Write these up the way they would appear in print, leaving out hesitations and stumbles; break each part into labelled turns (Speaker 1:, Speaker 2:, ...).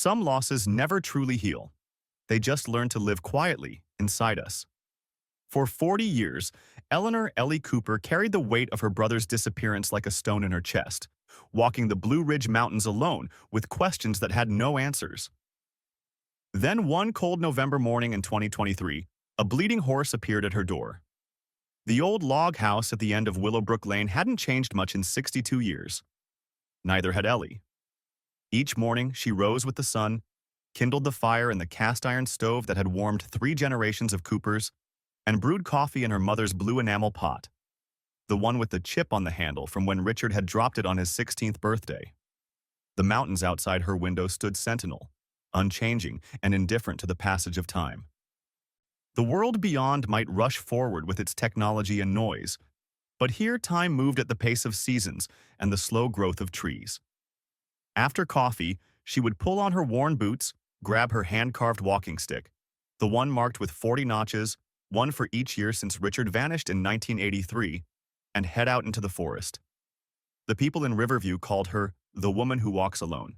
Speaker 1: Some losses never truly heal. They just learn to live quietly inside us. For 40 years, Eleanor Ellie Cooper carried the weight of her brother's disappearance like a stone in her chest, walking the Blue Ridge Mountains alone with questions that had no answers. Then one cold November morning in 2023, a bleeding horse appeared at her door. The old log house at the end of Willowbrook Lane hadn't changed much in 62 years. Neither had Ellie. Each morning, she rose with the sun, kindled the fire in the cast-iron stove that had warmed 3 generations of Coopers, and brewed coffee in her mother's blue enamel pot, the one with the chip on the handle from when Richard had dropped it on his 16th birthday. The mountains outside her window stood sentinel, unchanging and indifferent to the passage of time. The world beyond might rush forward with its technology and noise, but here time moved at the pace of seasons and the slow growth of trees. After coffee, she would pull on her worn boots, grab her hand-carved walking stick, the one marked with 40 notches, one for each year since Richard vanished in 1983, and head out into the forest. The people in Riverview called her the woman who walks alone.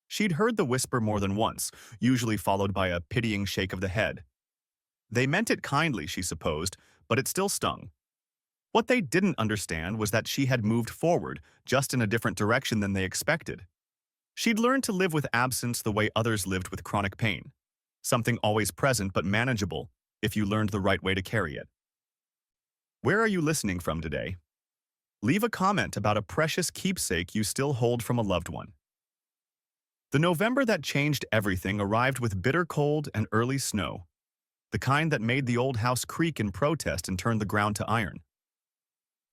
Speaker 1: She'd heard the whisper more than once, usually followed by a pitying shake of the head. They meant it kindly, she supposed, but it still stung. What they didn't understand was that she had moved forward, just in a different direction than they expected. She'd learned to live with absence the way others lived with chronic pain, something always present but manageable if you learned the right way to carry it. Where are you listening from today? Leave a comment about a precious keepsake you still hold from a loved one. The November that changed everything arrived with bitter cold and early snow, the kind that made the old house creak in protest and turned the ground to iron.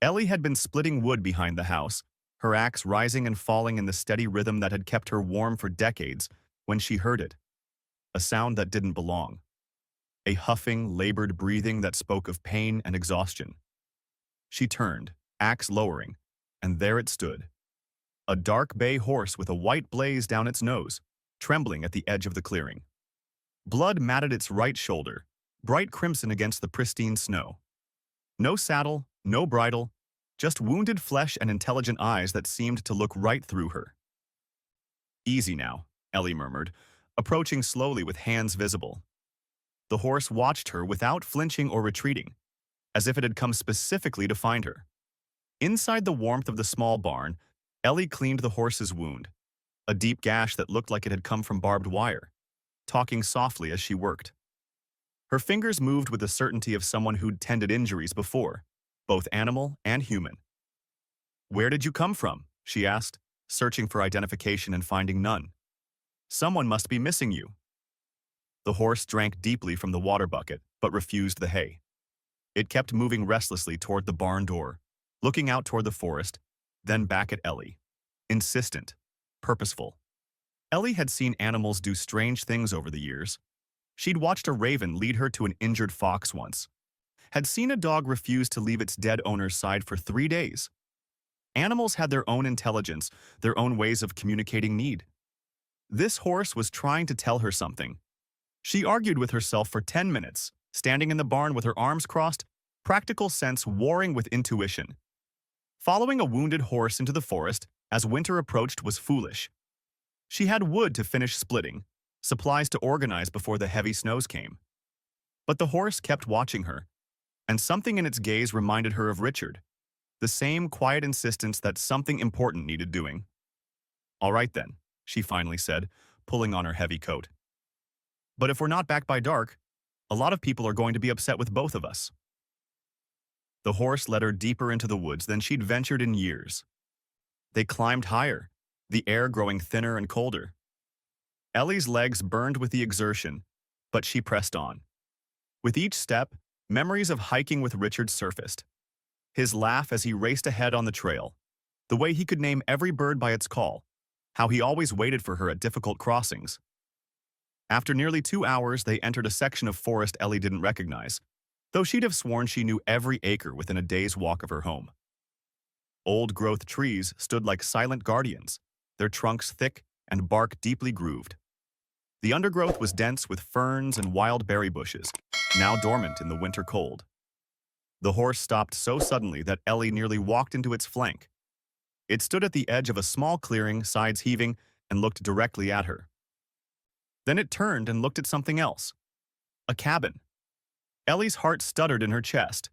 Speaker 1: Ellie had been splitting wood behind the house, her axe rising and falling in the steady rhythm that had kept her warm for decades, when she heard it. A sound that didn't belong. A huffing, labored breathing that spoke of pain and exhaustion. She turned, axe lowering, and there it stood. A dark bay horse with a white blaze down its nose, trembling at the edge of the clearing. Blood matted its right shoulder, bright crimson against the pristine snow. No saddle, no bridle, just wounded flesh and intelligent eyes that seemed to look right through her. "Easy now," Ellie murmured, approaching slowly with hands visible. The horse watched her without flinching or retreating, as if it had come specifically to find her. Inside the warmth of the small barn, Ellie cleaned the horse's wound, a deep gash that looked like it had come from barbed wire, talking softly as she worked. Her fingers moved with the certainty of someone who'd tended injuries before, both animal and human. "Where did you come from?" she asked, searching for identification and finding none. "Someone must be missing you." The horse drank deeply from the water bucket, but refused the hay. It kept moving restlessly toward the barn door, looking out toward the forest, then back at Ellie. Insistent, purposeful. Ellie had seen animals do strange things over the years. She'd watched a raven lead her to an injured fox once, had seen a dog refuse to leave its dead owner's side for 3 days. Animals had their own intelligence, their own ways of communicating need. This horse was trying to tell her something. She argued with herself for 10 minutes, standing in the barn with her arms crossed, practical sense warring with intuition. Following a wounded horse into the forest as winter approached was foolish. She had wood to finish splitting, supplies to organize before the heavy snows came. But the horse kept watching her, and something in its gaze reminded her of Richard, the same quiet insistence that something important needed doing. "All right then," she finally said, pulling on her heavy coat. "But if we're not back by dark, a lot of people are going to be upset with both of us." The horse led her deeper into the woods than she'd ventured in years. They climbed higher, the air growing thinner and colder. Ellie's legs burned with the exertion, but she pressed on. With each step, memories of hiking with Richard surfaced. His laugh as he raced ahead on the trail, the way he could name every bird by its call, how he always waited for her at difficult crossings. After nearly 2 hours, they entered a section of forest Ellie didn't recognize, though she'd have sworn she knew every acre within a day's walk of her home. Old-growth trees stood like silent guardians, their trunks thick and bark deeply grooved. The undergrowth was dense with ferns and wild berry bushes, now dormant in the winter cold. The horse stopped so suddenly that Ellie nearly walked into its flank. It stood at the edge of a small clearing, sides heaving, and looked directly at her. Then it turned and looked at something else. A cabin. Ellie's heart stuttered in her chest.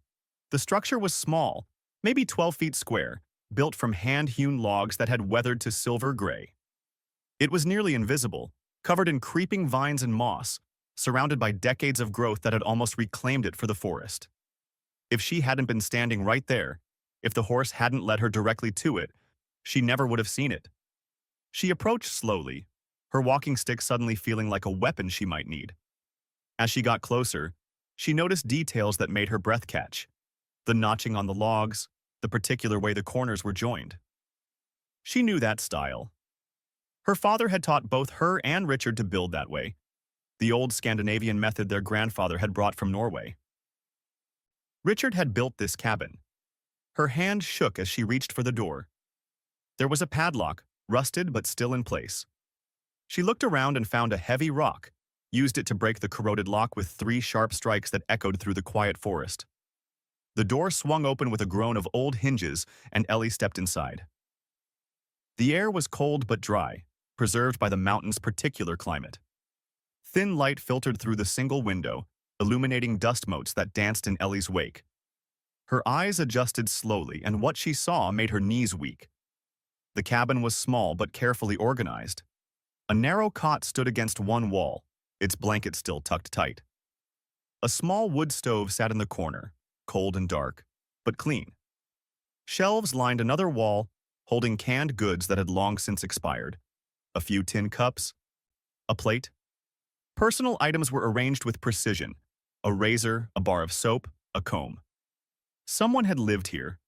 Speaker 1: The structure was small, maybe 12 feet square, built from hand-hewn logs that had weathered to silver gray. It was nearly invisible, covered in creeping vines and moss, surrounded by decades of growth that had almost reclaimed it for the forest. If she hadn't been standing right there, if the horse hadn't led her directly to it, she never would have seen it. She approached slowly, her walking stick suddenly feeling like a weapon she might need. As she got closer, she noticed details that made her breath catch. The notching on the logs, the particular way the corners were joined. She knew that style. Her father had taught both her and Richard to build that way, the old Scandinavian method their grandfather had brought from Norway. Richard had built this cabin. Her hand shook as she reached for the door. There was a padlock, rusted but still in place. She looked around and found a heavy rock, used it to break the corroded lock with 3 sharp strikes that echoed through the quiet forest. The door swung open with a groan of old hinges, and Ellie stepped inside. The air was cold but dry, preserved by the mountain's particular climate. Thin light filtered through the single window, illuminating dust motes that danced in Ellie's wake. Her eyes adjusted slowly, and what she saw made her knees weak. The cabin was small but carefully organized. A narrow cot stood against one wall, its blanket still tucked tight. A small wood stove sat in the corner, cold and dark, but clean. Shelves lined another wall, holding canned goods that had long since expired. A few tin cups, a plate. Personal items were arranged with precision: a razor, a bar of soap, a comb. Someone had lived here,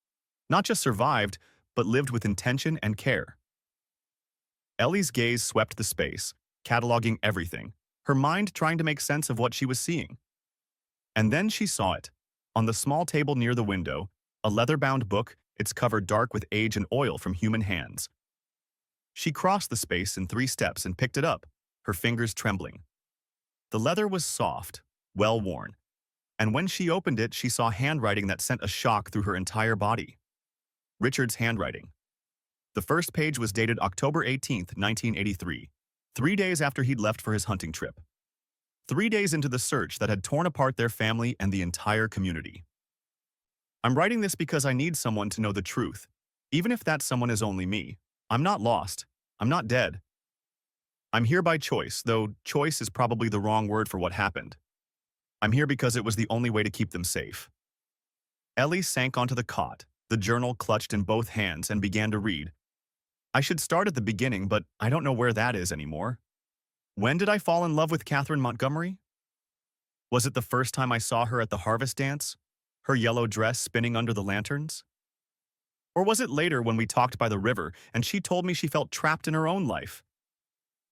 Speaker 1: not just survived, but lived with intention and care. Ellie's gaze swept the space, cataloging everything, her mind trying to make sense of what she was seeing. And then she saw it. On the small table near the window, a leather-bound book, its cover dark with age and oil from human hands. She crossed the space in 3 steps and picked it up, her fingers trembling. The leather was soft, well-worn, and when she opened it, she saw handwriting that sent a shock through her entire body. Richard's handwriting. The first page was dated October 18th, 1983, 3 days after he'd left for his hunting trip. 3 days into the search that had torn apart their family and the entire community. I'm writing this because I need someone to know the truth, even if that someone is only me. I'm not lost. I'm not dead. I'm here by choice, though choice is probably the wrong word for what happened. I'm here because it was the only way to keep them safe. Ellie sank onto the cot, the journal clutched in both hands, and began to read. I should start at the beginning, but I don't know where that is anymore. When did I fall in love with Catherine Montgomery? Was it the first time I saw her at the harvest dance, her yellow dress spinning under the lanterns? Or was it later when we talked by the river and she told me she felt trapped in her own life?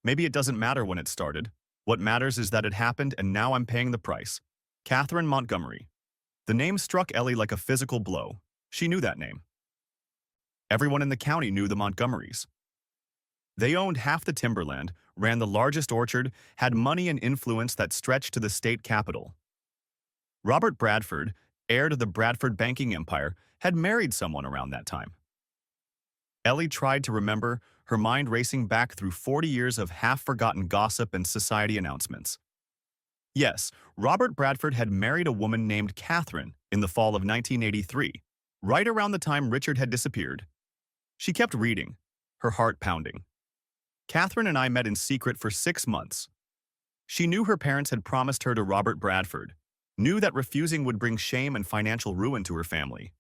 Speaker 1: Maybe it doesn't matter when it started. What matters is that it happened, and now I'm paying the price. Catherine Montgomery. The name struck Ellie like a physical blow. She knew that name. Everyone in the county knew the Montgomerys. They owned half the timberland, ran the largest orchard, had money and influence that stretched to the state capital. Robert Bradford, heir to the Bradford banking empire, had married someone around that time. Ellie tried to remember, her mind racing back through 40 years of half-forgotten gossip and society announcements. Yes, Robert Bradford had married a woman named Catherine in the fall of 1983, right around the time Richard had disappeared. She kept reading, her heart pounding. Catherine and I met in secret for 6 months. She knew her parents had promised her to Robert Bradford, knew that refusing would bring shame and financial ruin to her family.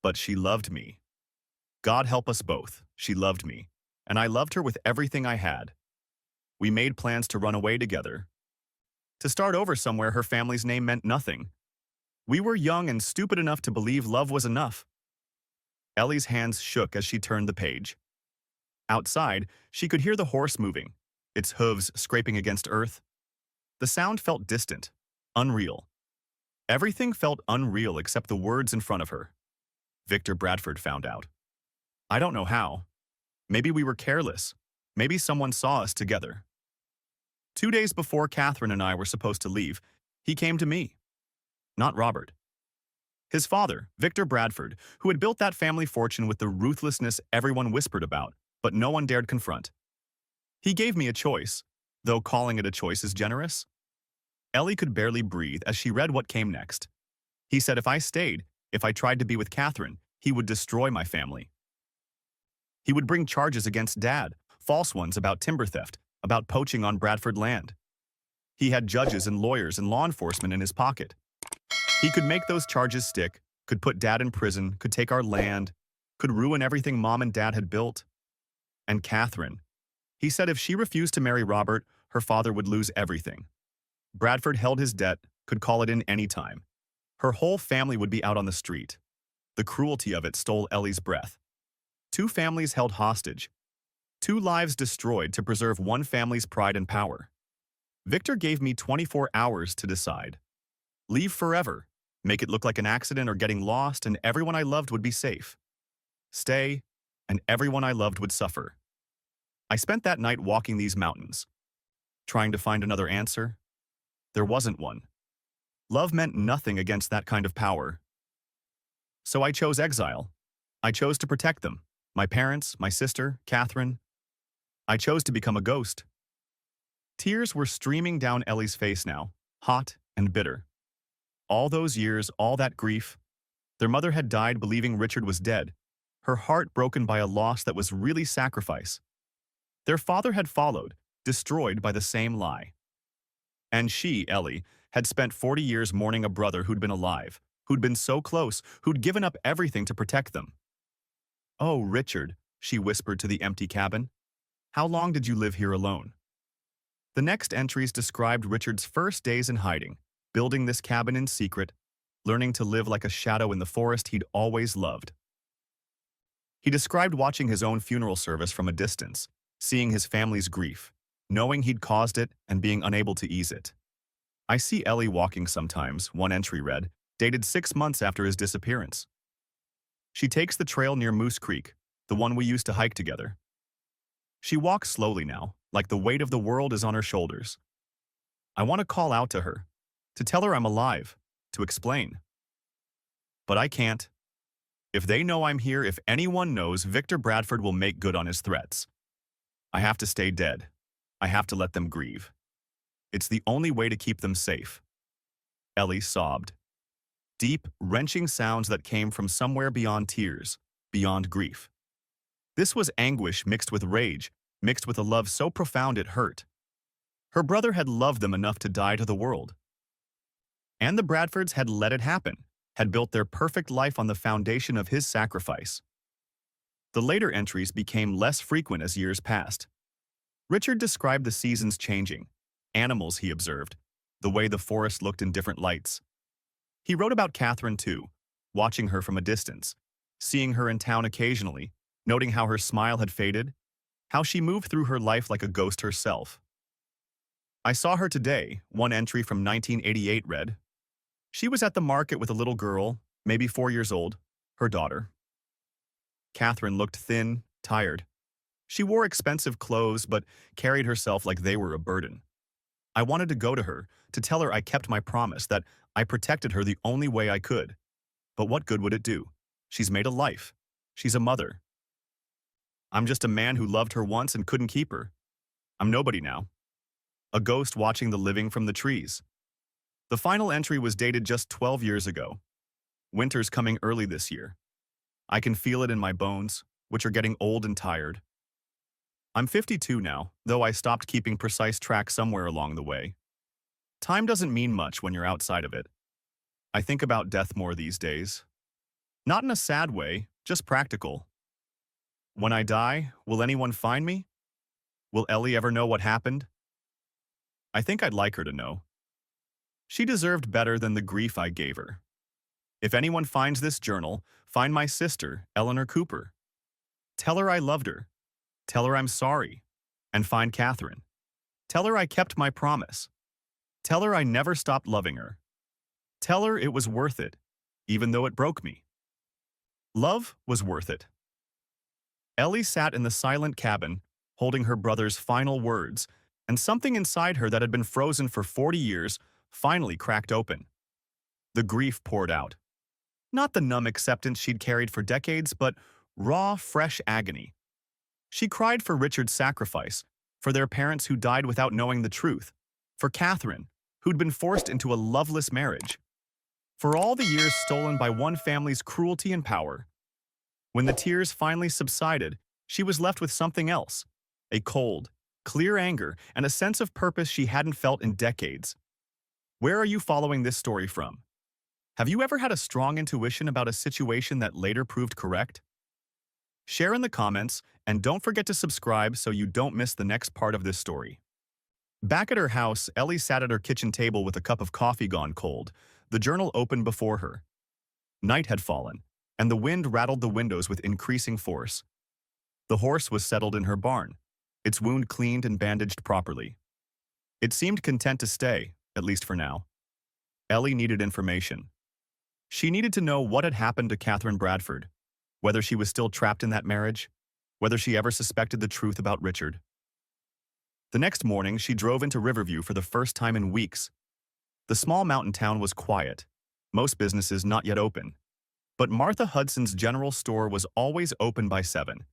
Speaker 1: But she loved me. God help us both, she loved me, and I loved her with everything I had. We made plans to run away together. To start over somewhere her family's name meant nothing. We were young and stupid enough to believe love was enough. Ellie's hands shook as she turned the page. Outside, she could hear the horse moving, its hooves scraping against earth. The sound felt distant, unreal. Everything felt unreal except the words in front of her. Victor Bradford found out. I don't know how. Maybe we were careless. Maybe someone saw us together. 2 days before Catherine and I were supposed to leave, he came to me. Not Robert. His father, Victor Bradford, who had built that family fortune with the ruthlessness everyone whispered about, but no one dared confront. He gave me a choice: though calling it a choice is generous. Ellie could barely breathe as she read what came next. He said if I stayed, if I tried to be with Catherine, he would destroy my family. He would bring charges against Dad, false ones about timber theft, about poaching on Bradford land. He had judges and lawyers and law enforcement in his pocket. He could make those charges stick, could put Dad in prison, could take our land, could ruin everything Mom and Dad had built. And Catherine. He said if she refused to marry Robert, her father would lose everything. Bradford held his debt, could call it in any time. Her whole family would be out on the street. The cruelty of it stole Ellie's breath. 2 families held hostage. 2 lives destroyed to preserve one family's pride and power. Victor gave me 24 hours to decide. Leave forever, make it look like an accident or getting lost, and everyone I loved would be safe. Stay, and everyone I loved would suffer. I spent that night walking these mountains, trying to find another answer. There wasn't one. Love meant nothing against that kind of power. So I chose exile. I chose to protect them. My parents, my sister, Catherine. I chose to become a ghost. Tears were streaming down Ellie's face now, hot and bitter. All those years, all that grief. Their mother had died believing Richard was dead, her heart broken by a loss that was really sacrifice. Their father had followed, destroyed by the same lie. And she, Ellie, had spent 40 years mourning a brother who'd been alive, who'd been so close, who'd given up everything to protect them. "Oh, Richard," she whispered to the empty cabin. "How long did you live here alone?" The next entries described Richard's first days in hiding, building this cabin in secret, learning to live like a shadow in the forest he'd always loved. He described watching his own funeral service from a distance, seeing his family's grief, knowing he'd caused it and being unable to ease it. "I see Ellie walking sometimes," one entry read, dated 6 months after his disappearance. "She takes the trail near Moose Creek, the one we used to hike together. She walks slowly now, like the weight of the world is on her shoulders. I want to call out to her, to tell her I'm alive, to explain. But I can't. If they know I'm here, if anyone knows, Victor Bradford will make good on his threats. I have to stay dead. I have to let them grieve. It's the only way to keep them safe." Ellie sobbed. Deep, wrenching sounds that came from somewhere beyond tears, beyond grief. This was anguish mixed with rage, mixed with a love so profound it hurt. Her brother had loved them enough to die to the world. And the Bradfords had let it happen, had built their perfect life on the foundation of his sacrifice. The later entries became less frequent as years passed. Richard described the seasons changing, animals he observed, the way the forest looked in different lights. He wrote about Catherine too, watching her from a distance, seeing her in town occasionally, noting how her smile had faded, how she moved through her life like a ghost herself. "I saw her today," one entry from 1988 read. "She was at the market with a little girl, maybe 4 years old, her daughter." Catherine looked thin, tired. She wore expensive clothes but carried herself like they were a burden. I wanted to go to her, to tell her I kept my promise, that I protected her the only way I could. But what good would it do? She's made a life. She's a mother. I'm just a man who loved her once and couldn't keep her. I'm nobody now. A ghost watching the living from the trees. The final entry was dated just 12 years ago. Winter's coming early this year. I can feel it in my bones, which are getting old and tired. I'm 52 now, though I stopped keeping precise track somewhere along the way. Time doesn't mean much when you're outside of it. I think about death more these days. Not in a sad way, just practical. When I die, will anyone find me? Will Ellie ever know what happened? I think I'd like her to know. She deserved better than the grief I gave her. If anyone finds this journal, find my sister, Eleanor Cooper. Tell her I loved her. Tell her I'm sorry. And find Catherine. Tell her I kept my promise. Tell her I never stopped loving her. Tell her it was worth it, even though it broke me. Love was worth it. Ellie sat in the silent cabin, holding her brother's final words, and something inside her that had been frozen for 40 years finally cracked open. The grief poured out. Not the numb acceptance she'd carried for decades, but raw, fresh agony. She cried for Richard's sacrifice, for their parents who died without knowing the truth, for Catherine, who'd been forced into a loveless marriage, for all the years stolen by one family's cruelty and power. When the tears finally subsided, she was left with something else, a cold, clear anger and a sense of purpose she hadn't felt in decades. Where are you following this story from? Have you ever had a strong intuition about a situation that later proved correct? Share in the comments, and don't forget to subscribe so you don't miss the next part of this story. Back at her house, Ellie sat at her kitchen table with a cup of coffee gone cold, the journal open before her. Night had fallen, and the wind rattled the windows with increasing force. The horse was settled in her barn, its wound cleaned and bandaged properly. It seemed content to stay, at least for now. Ellie needed information. She needed to know what had happened to Catherine Bradford, whether she was still trapped in that marriage, whether she ever suspected the truth about Richard. The next morning, she drove into Riverview for the first time in weeks. The small mountain town was quiet, most businesses not yet open. But Martha Hudson's general store was always open by 7,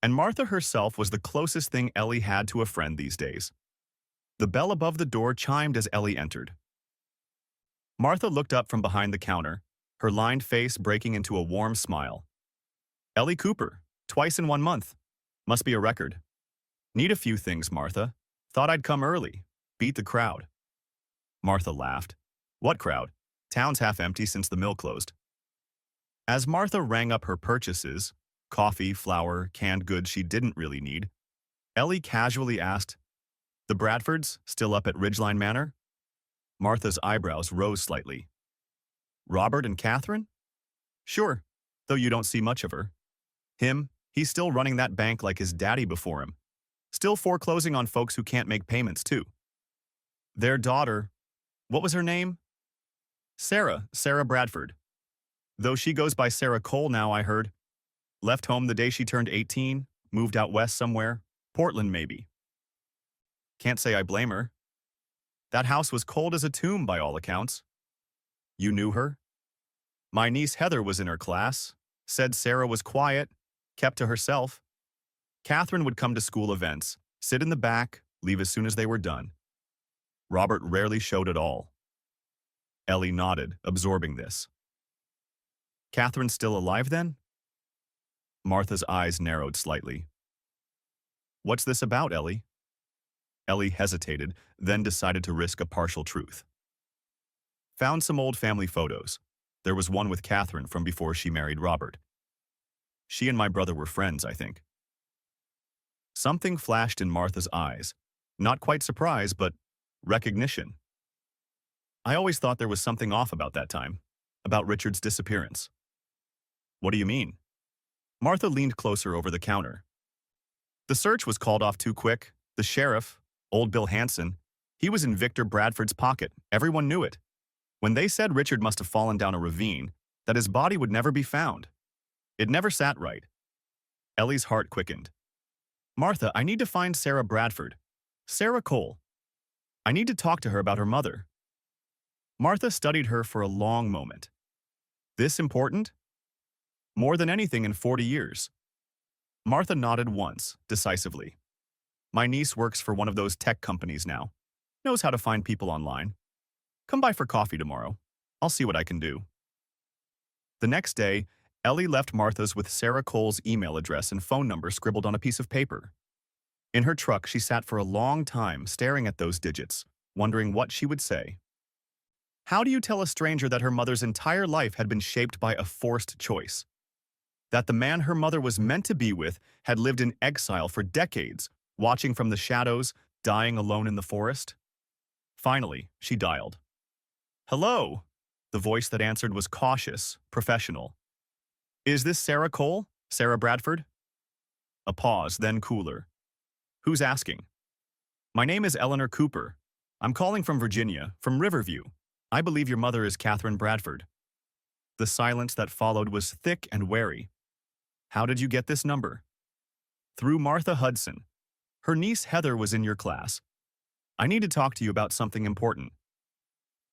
Speaker 1: and Martha herself was the closest thing Ellie had to a friend these days. The bell above the door chimed as Ellie entered. Martha looked up from behind the counter, her lined face breaking into a warm smile. Ellie Cooper, twice in 1 month. Must be a record. Need a few things, Martha. Thought I'd come early. Beat the crowd. Martha laughed. What crowd? Town's half empty since the mill closed. As Martha rang up her purchases, coffee, flour, canned goods she didn't really need, Ellie casually asked, "The Bradfords still up at Ridgeline Manor?" Martha's eyebrows rose slightly. "Robert and Catherine?" "Sure, though you don't see much of her. He's still running that bank like his daddy before him. Still foreclosing on folks who can't make payments, too. Their daughter, what was her name? Sarah Bradford. Though she goes by Sarah Cole now, I heard. Left home the day she turned 18, moved out west somewhere, Portland maybe. Can't say I blame her. That house was cold as a tomb by all accounts. You knew her? My niece Heather was in her class, said Sarah was quiet, kept to herself. Catherine would come to school events, sit in the back, leave as soon as they were done. Robert rarely showed at all. Ellie nodded, absorbing this. Catherine still alive then? Martha's eyes narrowed slightly. What's this about, Ellie? Ellie hesitated, then decided to risk a partial truth. Found some old family photos. There was one with Catherine from before she married Robert. She and my brother were friends, I think. Something flashed in Martha's eyes. Not quite surprise, but recognition. I always thought there was something off about that time, about Richard's disappearance. What do you mean? Martha leaned closer over the counter. The search was called off too quick. The sheriff, old Bill Hanson, he was in Victor Bradford's pocket. Everyone knew it. When they said Richard must have fallen down a ravine, that his body would never be found. It never sat right. Ellie's heart quickened. Martha, I need to find Sarah Bradford. Sarah Cole. I need to talk to her about her mother. Martha studied her for a long moment. This important? More than anything in 40 years. Martha nodded once, decisively. My niece works for one of those tech companies now. Knows how to find people online. Come by for coffee tomorrow. I'll see what I can do. The next day, Ellie left Martha's with Sarah Cole's email address and phone number scribbled on a piece of paper. In her truck, she sat for a long time staring at those digits, wondering what she would say. How do you tell a stranger that her mother's entire life had been shaped by a forced choice? That the man her mother was meant to be with had lived in exile for decades, watching from the shadows, dying alone in the forest? Finally, she dialed. Hello? The voice that answered was cautious, professional. Is this Sarah Cole? Sarah Bradford? A pause, then cooler. Who's asking? My name is Eleanor Cooper. I'm calling from Virginia, from Riverview. I believe your mother is Catherine Bradford. The silence that followed was thick and wary. How did you get this number? Through Martha Hudson. Her niece Heather was in your class. I need to talk to you about something important.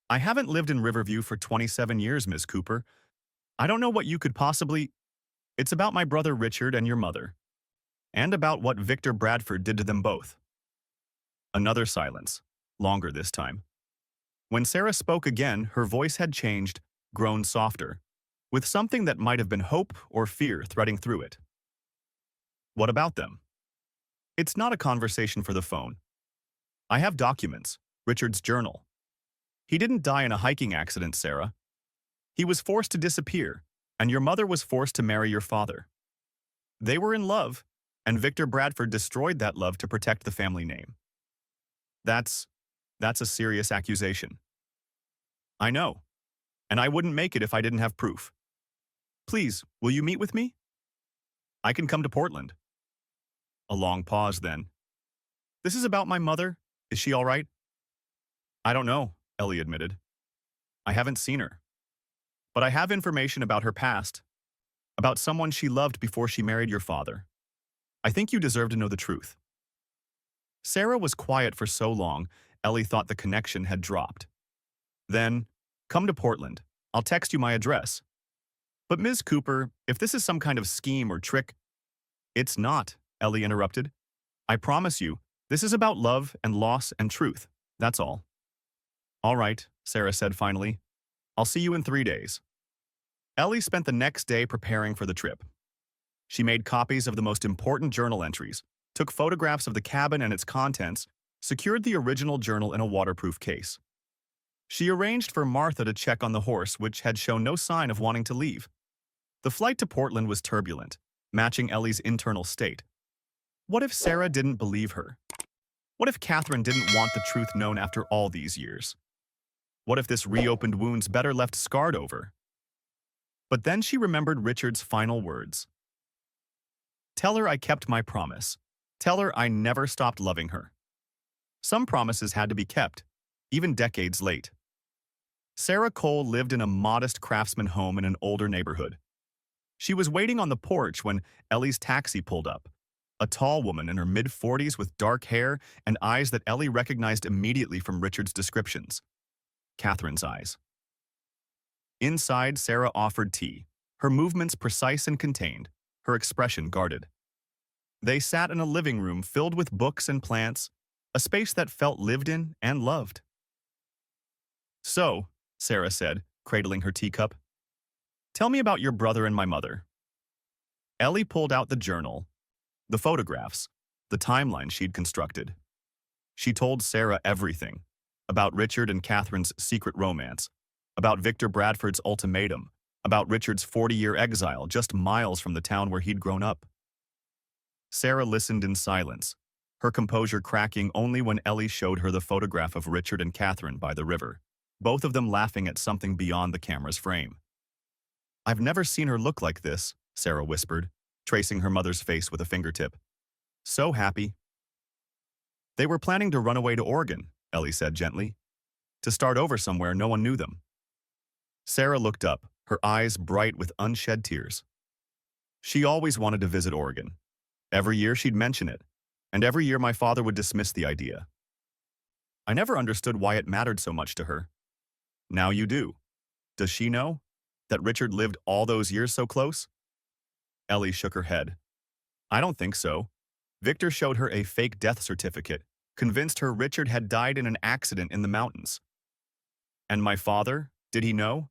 Speaker 1: I haven't lived in Riverview for 27 years, Ms. Cooper. I don't know what you could possibly... It's about my brother Richard and your mother. And about what Victor Bradford did to them both. Another silence, longer this time. When Sarah spoke again, her voice had changed, grown softer, with something that might have been hope or fear threading through it. What about them? It's not a conversation for the phone. I have documents, Richard's journal. He didn't die in a hiking accident, Sarah. He was forced to disappear, and your mother was forced to marry your father. They were in love, and Victor Bradford destroyed that love to protect the family name. That's a serious accusation. I know, and I wouldn't make it if I didn't have proof. Please, will you meet with me? I can come to Portland. A long pause then. This is about my mother. Is she all right? I don't know, Ellie admitted. I haven't seen her. But I have information about her past, about someone she loved before she married your father. I think you deserve to know the truth. Sarah was quiet for so long, Ellie thought the connection had dropped. Then, come to Portland. I'll text you my address. But Ms. Cooper, if this is some kind of scheme or trick— It's not, Ellie interrupted. I promise you, this is about love and loss and truth. That's all. All right, Sarah said finally. I'll see you in 3 days. Ellie spent the next day preparing for the trip. She made copies of the most important journal entries, took photographs of the cabin and its contents, secured the original journal in a waterproof case. She arranged for Martha to check on the horse, which had shown no sign of wanting to leave. The flight to Portland was turbulent, matching Ellie's internal state. What if Sarah didn't believe her? What if Catherine didn't want the truth known after all these years? What if this reopened wound's better left scarred over? But then she remembered Richard's final words. Tell her I kept my promise. Tell her I never stopped loving her. Some promises had to be kept, even decades late. Sarah Cole lived in a modest craftsman home in an older neighborhood. She was waiting on the porch when Ellie's taxi pulled up. A tall woman in her mid-40s with dark hair and eyes that Ellie recognized immediately from Richard's descriptions. Catherine's eyes. Inside, Sarah offered tea, her movements precise and contained, her expression guarded. They sat in a living room filled with books and plants, a space that felt lived in and loved. So, Sarah said, cradling her teacup, tell me about your brother and my mother. Ellie pulled out the journal, the photographs, the timeline she'd constructed. She told Sarah everything, about Richard and Catherine's secret romance, about Victor Bradford's ultimatum, about Richard's 40-year exile just miles from the town where he'd grown up. Sarah listened in silence, her composure cracking only when Ellie showed her the photograph of Richard and Catherine by the river, both of them laughing at something beyond the camera's frame. I've never seen her look like this, Sarah whispered, tracing her mother's face with a fingertip. So happy. They were planning to run away to Oregon, Ellie said gently. To start over somewhere no one knew them. Sarah looked up, her eyes bright with unshed tears. She always wanted to visit Oregon. Every year she'd mention it, and every year my father would dismiss the idea. I never understood why it mattered so much to her. Now you do. Does she know that Richard lived all those years so close? Ellie shook her head. I don't think so. Victor showed her a fake death certificate, convinced her Richard had died in an accident in the mountains. And my father, did he know?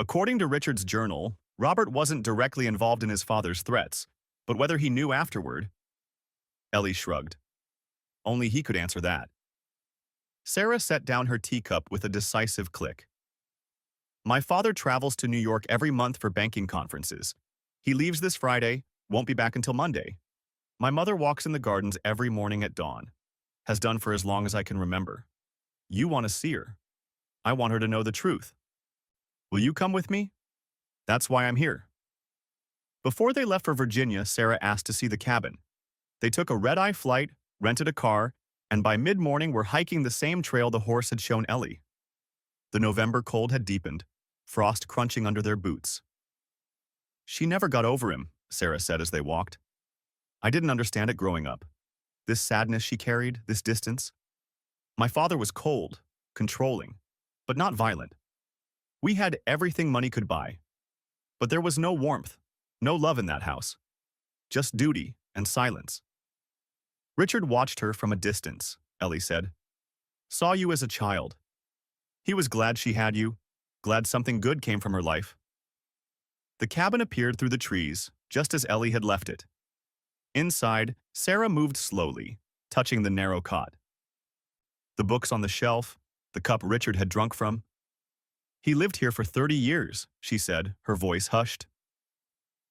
Speaker 1: According to Richard's journal, Robert wasn't directly involved in his father's threats, but whether he knew afterward— Ellie shrugged. Only he could answer that. Sarah set down her teacup with a decisive click. My father travels to New York every month for banking conferences. He leaves this Friday, won't be back until Monday. My mother walks in the gardens every morning at dawn. Has done for as long as I can remember. You want to see her. I want her to know the truth. Will you come with me? That's why I'm here. Before they left for Virginia, Sarah asked to see the cabin. They took a red-eye flight, rented a car, and by mid-morning were hiking the same trail the horse had shown Ellie. The November cold had deepened, frost crunching under their boots. She never got over him, Sarah said as they walked. I didn't understand it growing up. This sadness she carried, this distance. My father was cold, controlling, but not violent. We had everything money could buy. But there was no warmth, no love in that house. Just duty and silence. Richard watched her from a distance, Ellie said. Saw you as a child. He was glad she had you, glad something good came from her life. The cabin appeared through the trees, just as Ellie had left it. Inside, Sarah moved slowly, touching the narrow cot. The books on the shelf, the cup Richard had drunk from. He lived here for 30 years, she said, her voice hushed.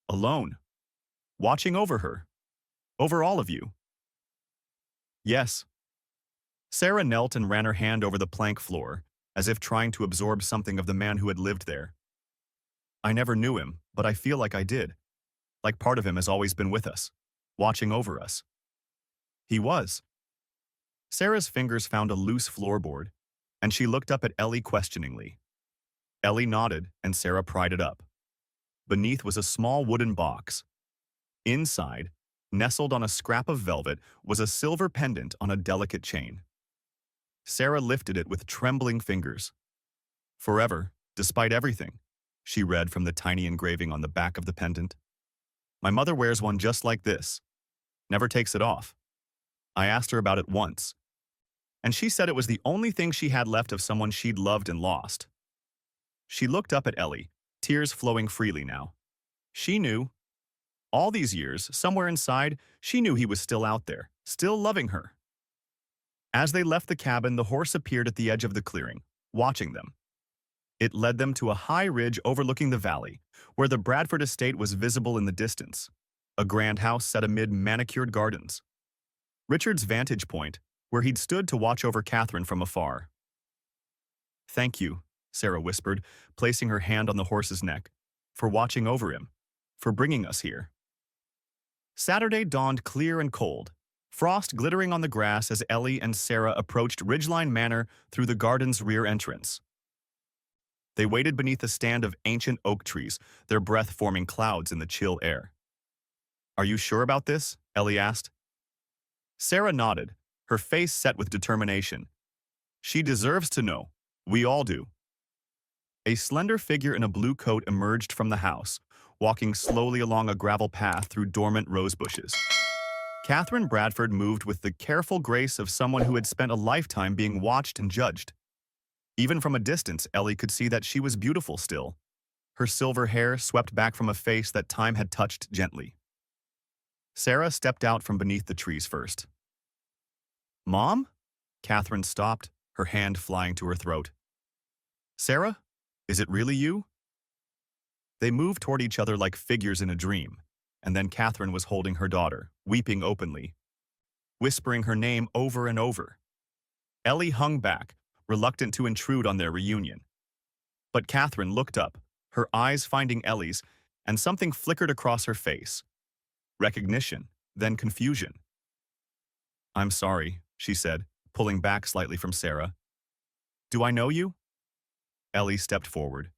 Speaker 1: Alone. Watching over her. Over all of you. Yes. Sarah knelt and ran her hand over the plank floor, as if trying to absorb something of the man who had lived there. I never knew him, but I feel like I did. Like part of him has always been with us, watching over us. He was. Sarah's fingers found a loose floorboard, and she looked up at Ellie questioningly. Ellie nodded, and Sarah pried it up. Beneath was a small wooden box. Inside, nestled on a scrap of velvet, was a silver pendant on a delicate chain. Sarah lifted it with trembling fingers. Forever, despite everything, she read from the tiny engraving on the back of the pendant. My mother wears one just like this. Never takes it off. I asked her about it once, and she said it was the only thing she had left of someone she'd loved and lost. She looked up at Ellie, tears flowing freely now. She knew. All these years, somewhere inside, she knew he was still out there, still loving her. As they left the cabin, the horse appeared at the edge of the clearing, watching them. It led them to a high ridge overlooking the valley, where the Bradford estate was visible in the distance, a grand house set amid manicured gardens. Richard's vantage point, where he'd stood to watch over Catherine from afar. Thank you, Sarah whispered, placing her hand on the horse's neck, for watching over him, for bringing us here. Saturday dawned clear and cold, frost glittering on the grass as Ellie and Sarah approached Ridgeline Manor through the garden's rear entrance. They waited beneath a stand of ancient oak trees, their breath forming clouds in the chill air. Are you sure about this? Ellie asked. Sarah nodded, her face set with determination. She deserves to know. We all do. A slender figure in a blue coat emerged from the house, walking slowly along a gravel path through dormant rose bushes. Catherine Bradford moved with the careful grace of someone who had spent a lifetime being watched and judged. Even from a distance, Ellie could see that she was beautiful still, her silver hair swept back from a face that time had touched gently. Sarah stepped out from beneath the trees first. Mom? Catherine stopped, her hand flying to her throat. Sarah? Is it really you? They moved toward each other like figures in a dream, and then Catherine was holding her daughter, weeping openly, whispering her name over and over. Ellie hung back, reluctant to intrude on their reunion. But Catherine looked up, her eyes finding Ellie's, and something flickered across her face. Recognition, then confusion. I'm sorry, she said, pulling back slightly from Sarah. Do I know you? Ellie stepped forward.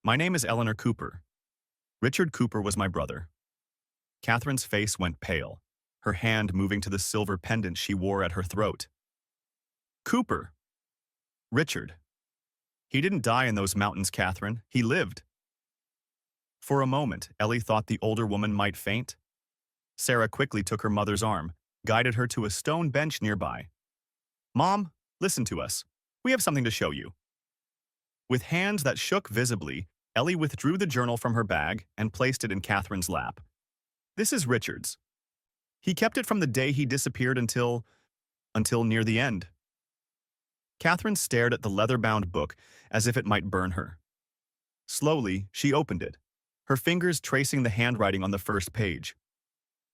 Speaker 1: My name is Eleanor Cooper. Richard Cooper was my brother. Catherine's face went pale, her hand moving to the silver pendant she wore at her throat. Cooper. Richard. He didn't die in those mountains, Catherine. He lived. For a moment, Ellie thought the older woman might faint. Sarah quickly took her mother's arm, guided her to a stone bench nearby. Mom, listen to us. We have something to show you. With hands that shook visibly, Ellie withdrew the journal from her bag and placed it in Catherine's lap. This is Richard's. He kept it from the day he disappeared until near the end. Catherine stared at the leather-bound book as if it might burn her. Slowly, she opened it, her fingers tracing the handwriting on the first page.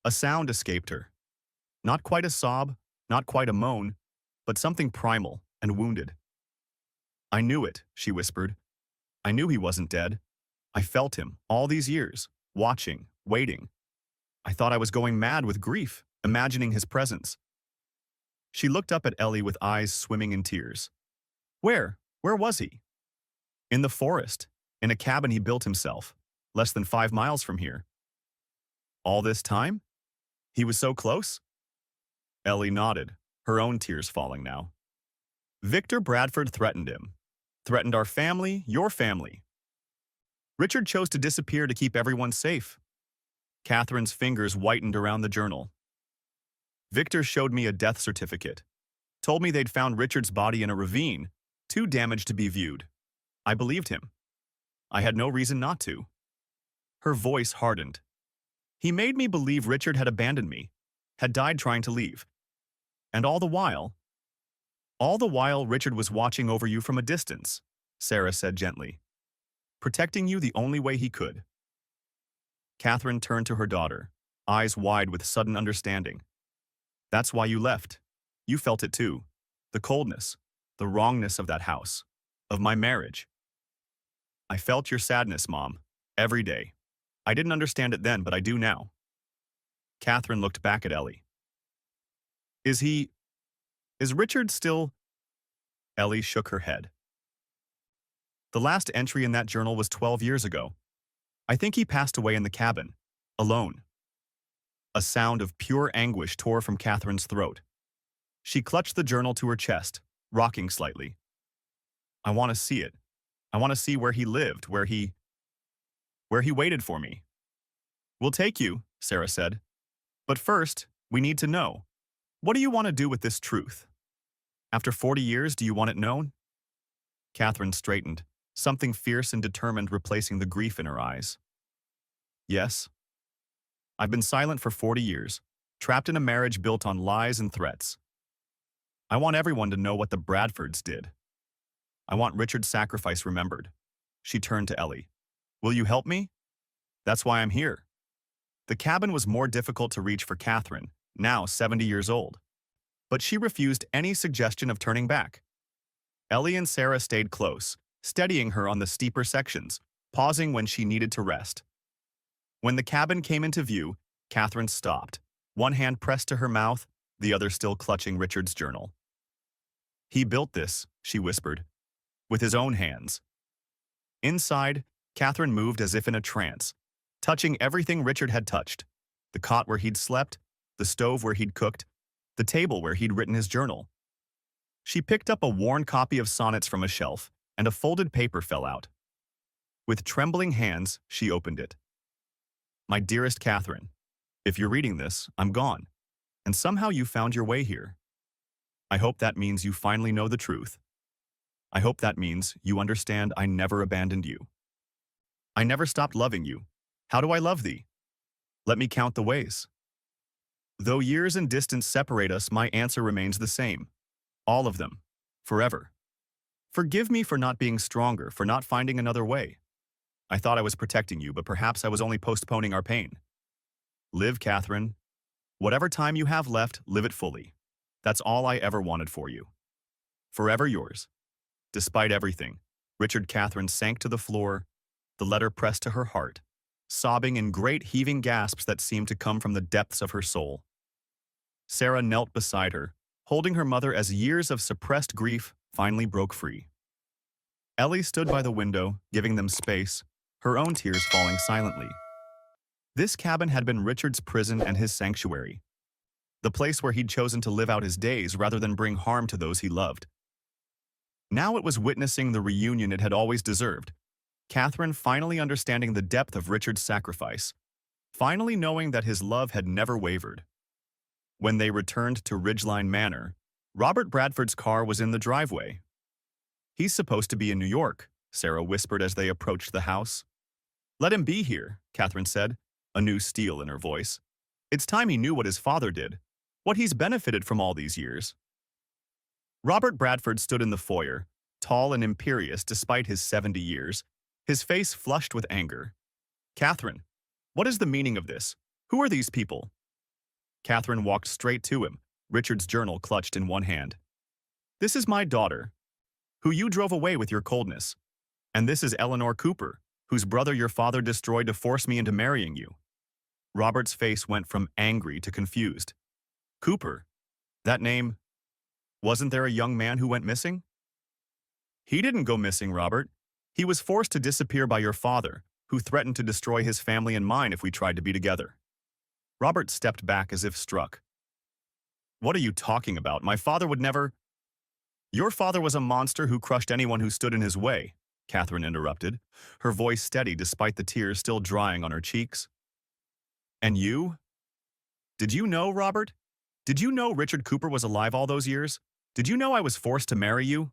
Speaker 1: A sound escaped her. Not quite a sob, not quite a moan, but something primal and wounded. I knew it, she whispered. I knew he wasn't dead. I felt him all these years, watching, waiting. I thought I was going mad with grief, imagining his presence. She looked up at Ellie with eyes swimming in tears. Where? Where was he? In the forest, in a cabin he built himself, less than 5 miles from here. All this time? He was so close? Ellie nodded, her own tears falling now. Victor Bradford threatened him. Threatened our family, your family. Richard chose to disappear to keep everyone safe. Catherine's fingers whitened around the journal. Victor showed me a death certificate. Told me they'd found Richard's body in a ravine, too damaged to be viewed. I believed him. I had no reason not to. Her voice hardened. He made me believe Richard had abandoned me, had died trying to leave. And all the while Richard was watching over you from a distance, Sarah said gently, protecting you the only way he could. Catherine turned to her daughter, eyes wide with sudden understanding. That's why you left. You felt it too. The coldness, the wrongness of that house, of my marriage. I felt your sadness, Mom, every day. I didn't understand it then, but I do now. Catherine looked back at Ellie. Is Richard still? Ellie shook her head. The last entry in that journal was 12 years ago. I think he passed away in the cabin, alone. A sound of pure anguish tore from Catherine's throat. She clutched the journal to her chest, rocking slightly. I want to see it. I want to see where he lived, where he waited for me. We'll take you, Sarah said. But first, we need to know. What do you want to do with this truth? After 40 years, do you want it known? Catherine straightened, something fierce and determined replacing the grief in her eyes. Yes. I've been silent for 40 years, trapped in a marriage built on lies and threats. I want everyone to know what the Bradfords did. I want Richard's sacrifice remembered. She turned to Ellie. Will you help me? That's why I'm here. The cabin was more difficult to reach for Catherine, now 70 years old. But she refused any suggestion of turning back. Ellie and Sarah stayed close, steadying her on the steeper sections, pausing when she needed to rest. When the cabin came into view, Catherine stopped, one hand pressed to her mouth, the other still clutching Richard's journal. He built this, she whispered, with his own hands. Inside, Catherine moved as if in a trance, touching everything Richard had touched. The cot where he'd slept, the stove where he'd cooked, the table where he'd written his journal. She picked up a worn copy of sonnets from a shelf, and a folded paper fell out. With trembling hands, she opened it. My dearest Catherine, if you're reading this, I'm gone, and somehow you found your way here. I hope that means you finally know the truth. I hope that means you understand I never abandoned you. I never stopped loving you. How do I love thee? Let me count the ways. Though years and distance separate us, my answer remains the same. All of them. Forever. Forgive me for not being stronger, for not finding another way. I thought I was protecting you, but perhaps I was only postponing our pain. Live, Catherine. Whatever time you have left, live it fully. That's all I ever wanted for you. Forever yours. Despite everything, Richard. Catherine sank to the floor, the letter pressed to her heart, sobbing in great heaving gasps that seemed to come from the depths of her soul. Sarah knelt beside her, holding her mother as years of suppressed grief finally broke free. Ellie stood by the window, giving them space, her own tears falling silently. This cabin had been Richard's prison and his sanctuary, the place where he'd chosen to live out his days rather than bring harm to those he loved. Now it was witnessing the reunion it had always deserved, Catherine finally understanding the depth of Richard's sacrifice, finally knowing that his love had never wavered. When they returned to Ridgeline Manor, Robert Bradford's car was in the driveway. He's supposed to be in New York, Sarah whispered as they approached the house. Let him be here, Catherine said, a new steel in her voice. It's time he knew what his father did, what he's benefited from all these years. Robert Bradford stood in the foyer, tall and imperious despite his 70 years, his face flushed with anger. Catherine, what is the meaning of this? Who are these people? Catherine walked straight to him, Richard's journal clutched in one hand. This is my daughter, who you drove away with your coldness. And this is Eleanor Cooper, whose brother your father destroyed to force me into marrying you. Robert's face went from angry to confused. Cooper? That name? Wasn't there a young man who went missing? He didn't go missing, Robert. He was forced to disappear by your father, who threatened to destroy his family and mine if we tried to be together. Robert stepped back as if struck. What are you talking about? My father would never… Your father was a monster who crushed anyone who stood in his way, Catherine interrupted, her voice steady despite the tears still drying on her cheeks. And you? Did you know, Robert? Did you know Richard Cooper was alive all those years? Did you know I was forced to marry you?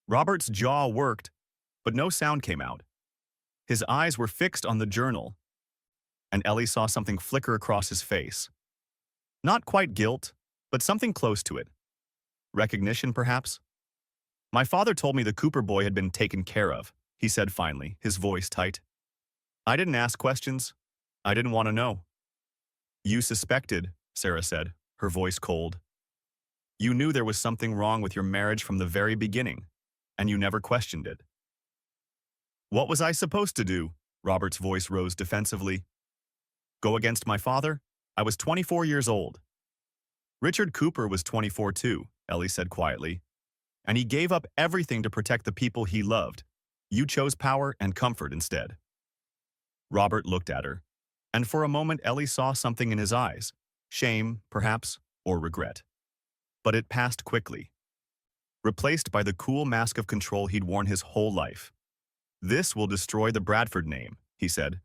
Speaker 1: Robert's jaw worked, but no sound came out. His eyes were fixed on the journal, and Ellie saw something flicker across his face. Not quite guilt, but something close to it. Recognition, perhaps? My father told me the Cooper boy had been taken care of, he said finally, his voice tight. I didn't ask questions. I didn't want to know. You suspected, Sarah said, her voice cold. You knew there was something wrong with your marriage from the very beginning, and you never questioned it. What was I supposed to do? Robert's voice rose defensively. Go against my father? I was 24 years old. Richard Cooper was 24 too, Ellie said quietly. And he gave up everything to protect the people he loved. You chose power and comfort instead. Robert looked at her, and for a moment Ellie saw something in his eyes. Shame, perhaps, or regret. But it passed quickly, replaced by the cool mask of control he'd worn his whole life. This will destroy the Bradford name, he said.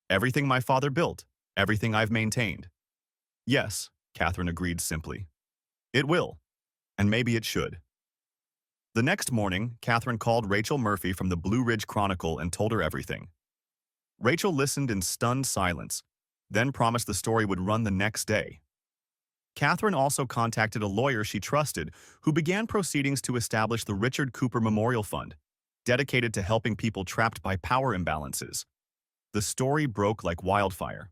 Speaker 1: Everything my father built, everything I've maintained. Yes, Catherine agreed simply. It will, and maybe it should. The next morning, Catherine called Rachel Murphy from the Blue Ridge Chronicle and told her everything. Rachel listened in stunned silence, then promised the story would run the next day. Catherine also contacted a lawyer she trusted who began proceedings to establish the Richard Cooper Memorial Fund, dedicated to helping people trapped by power imbalances. The story broke like wildfire.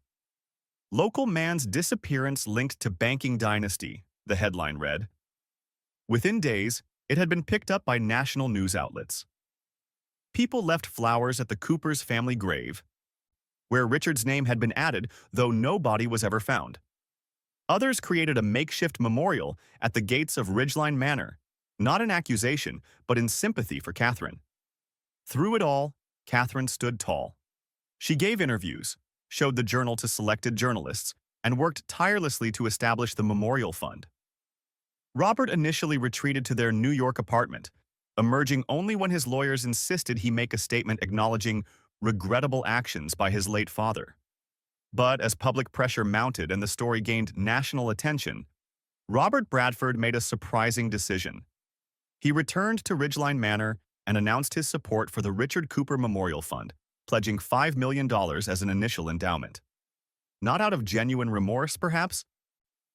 Speaker 1: Local man's disappearance linked to banking dynasty, the headline read. Within days, it had been picked up by national news outlets. People left flowers at the Cooper's family grave, where Richard's name had been added, though no body was ever found. Others created a makeshift memorial at the gates of Ridgeline Manor, not in accusation, but in sympathy for Catherine. Through it all, Catherine stood tall. She gave interviews, showed the journal to selected journalists, and worked tirelessly to establish the Memorial Fund. Robert initially retreated to their New York apartment, emerging only when his lawyers insisted he make a statement acknowledging regrettable actions by his late father. But as public pressure mounted and the story gained national attention, Robert Bradford made a surprising decision. He returned to Ridgeline Manor and announced his support for the Richard Cooper Memorial Fund, pledging $5 million as an initial endowment. Not out of genuine remorse, perhaps,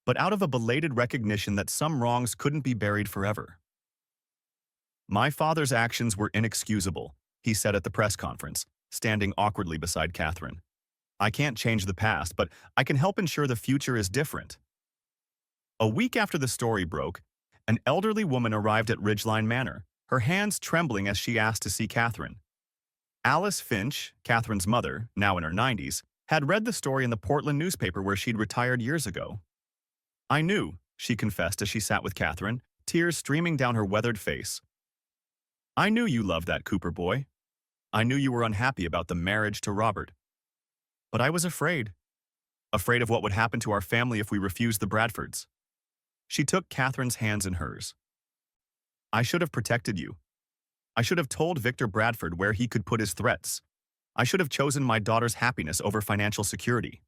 Speaker 1: but out of a belated recognition that some wrongs couldn't be buried forever. My father's actions were inexcusable, he said at the press conference, standing awkwardly beside Catherine. I can't change the past, but I can help ensure the future is different. A week after the story broke, an elderly woman arrived at Ridgeline Manor, her hands trembling as she asked to see Catherine. Alice Finch, Catherine's mother, now in her 90s, had read the story in the Portland newspaper where she'd retired years ago. I knew, she confessed as she sat with Catherine, tears streaming down her weathered face. I knew you loved that Cooper boy. I knew you were unhappy about the marriage to Robert. But I was afraid. Afraid of what would happen to our family if we refused the Bradfords. She took Catherine's hands in hers. I should have protected you. I should have told Victor Bradford where he could put his threats. I should have chosen my daughter's happiness over financial security.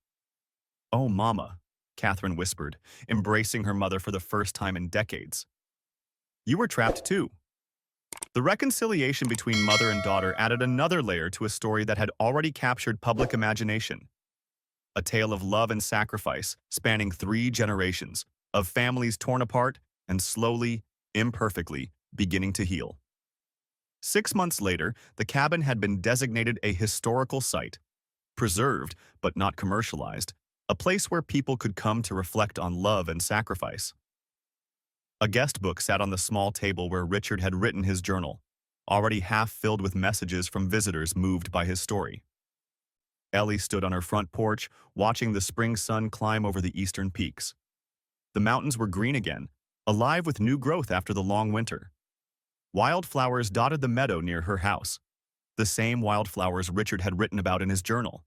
Speaker 1: Oh, Mama, Catherine whispered, embracing her mother for the first time in decades. You were trapped too. The reconciliation between mother and daughter added another layer to a story that had already captured public imagination. A tale of love and sacrifice spanning 3 generations, of families torn apart and slowly, imperfectly, beginning to heal. 6 months later, the cabin had been designated a historical site, preserved but not commercialized, a place where people could come to reflect on love and sacrifice. A guest book sat on the small table where Richard had written his journal, already half filled with messages from visitors moved by his story. Ellie stood on her front porch, watching the spring sun climb over the eastern peaks. The mountains were green again, alive with new growth after the long winter. Wildflowers dotted the meadow near her house, the same wildflowers Richard had written about in his journal.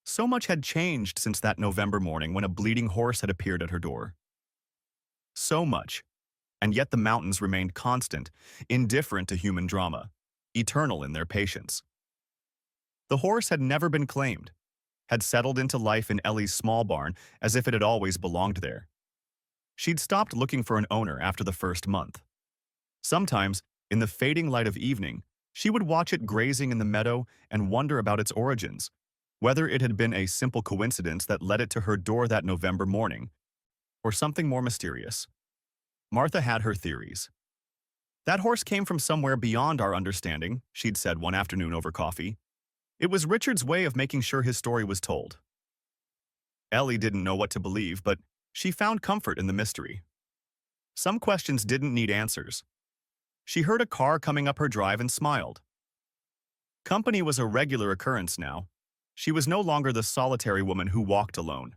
Speaker 1: So much had changed since that November morning when a bleeding horse had appeared at her door. So much, and yet the mountains remained constant, indifferent to human drama, eternal in their patience. The horse had never been claimed, had settled into life in Ellie's small barn as if it had always belonged there. She'd stopped looking for an owner after the first month. Sometimes, in the fading light of evening, she would watch it grazing in the meadow and wonder about its origins, whether it had been a simple coincidence that led it to her door that November morning, or something more mysterious. Martha had her theories. "That horse came from somewhere beyond our understanding," she'd said one afternoon over coffee. It was Richard's way of making sure his story was told. Ellie didn't know what to believe, but she found comfort in the mystery. Some questions didn't need answers. She heard a car coming up her drive and smiled. Company was a regular occurrence now. She was no longer the solitary woman who walked alone.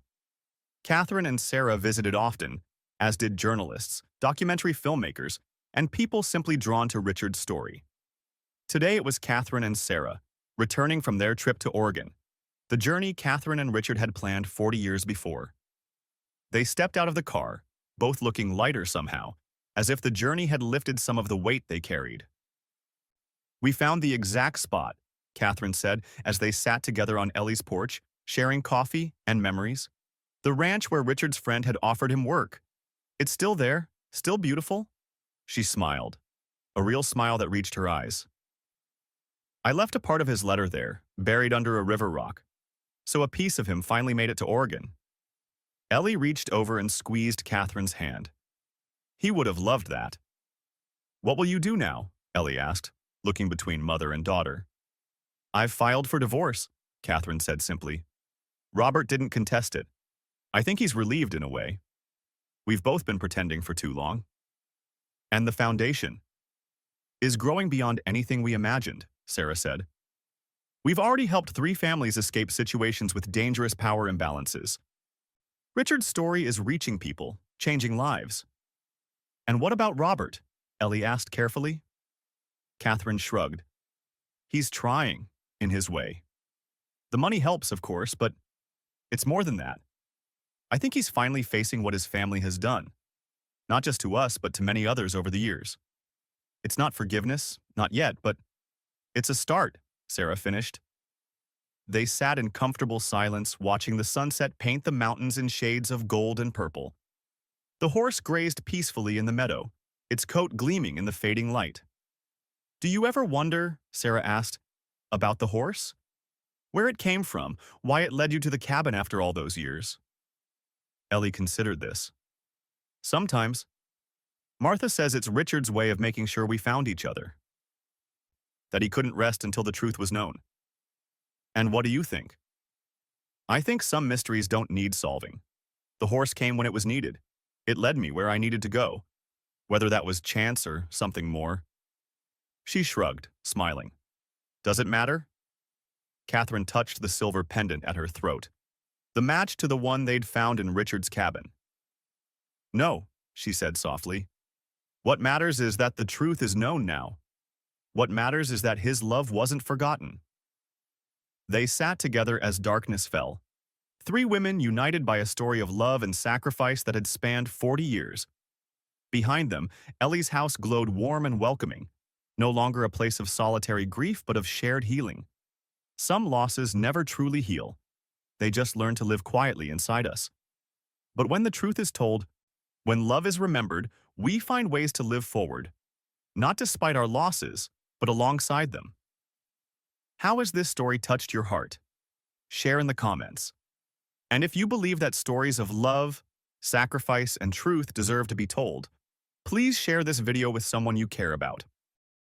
Speaker 1: Catherine and Sarah visited often, as did journalists, documentary filmmakers, and people simply drawn to Richard's story. Today it was Catherine and Sarah, returning from their trip to Oregon, the journey Catherine and Richard had planned 40 years before. They stepped out of the car, both looking lighter somehow, as if the journey had lifted some of the weight they carried. "We found the exact spot," Catherine said as they sat together on Ellie's porch, sharing coffee and memories. "The ranch where Richard's friend had offered him work. It's still there, still beautiful." She smiled, a real smile that reached her eyes. "I left a part of his letter there, buried under a river rock, so a piece of him finally made it to Oregon." Ellie reached over and squeezed Catherine's hand. He would have loved that. "What will you do now?" Ellie asked, looking between mother and daughter. "I've filed for divorce," Catherine said simply. "Robert didn't contest it. I think he's relieved in a way. We've both been pretending for too long. And the foundation is growing beyond anything we imagined," Sarah said. "We've already helped 3 families escape situations with dangerous power imbalances. Richard's story is reaching people, changing lives." "And what about Robert?" Ellie asked carefully. Catherine shrugged. "He's trying, in his way. The money helps, of course, but it's more than that. I think he's finally facing what his family has done, not just to us, but to many others over the years. It's not forgiveness, not yet, but it's a start," Sarah finished. They sat in comfortable silence, watching the sunset paint the mountains in shades of gold and purple. The horse grazed peacefully in the meadow, its coat gleaming in the fading light. "Do you ever wonder," Sarah asked, "about the horse? Where it came from, why it led you to the cabin after all those years?" Ellie considered this. "Sometimes. Martha says it's Richard's way of making sure we found each other. That he couldn't rest until the truth was known. And what do you think?" "I think some mysteries don't need solving. The horse came when it was needed. It led me where I needed to go, whether that was chance or something more." She shrugged, smiling. "Does it matter?" Catherine touched the silver pendant at her throat, the match to the one they'd found in Richard's cabin. "No," she said softly. "What matters is that the truth is known now. What matters is that his love wasn't forgotten." They sat together as darkness fell. 3 women united by a story of love and sacrifice that had spanned 40 years. Behind them, Ellie's house glowed warm and welcoming, no longer a place of solitary grief but of shared healing. Some losses never truly heal. They just learn to live quietly inside us. But when the truth is told, when love is remembered, we find ways to live forward, not despite our losses, but alongside them. How has this story touched your heart? Share in the comments. And if you believe that stories of love, sacrifice, and truth deserve to be told, please share this video with someone you care about.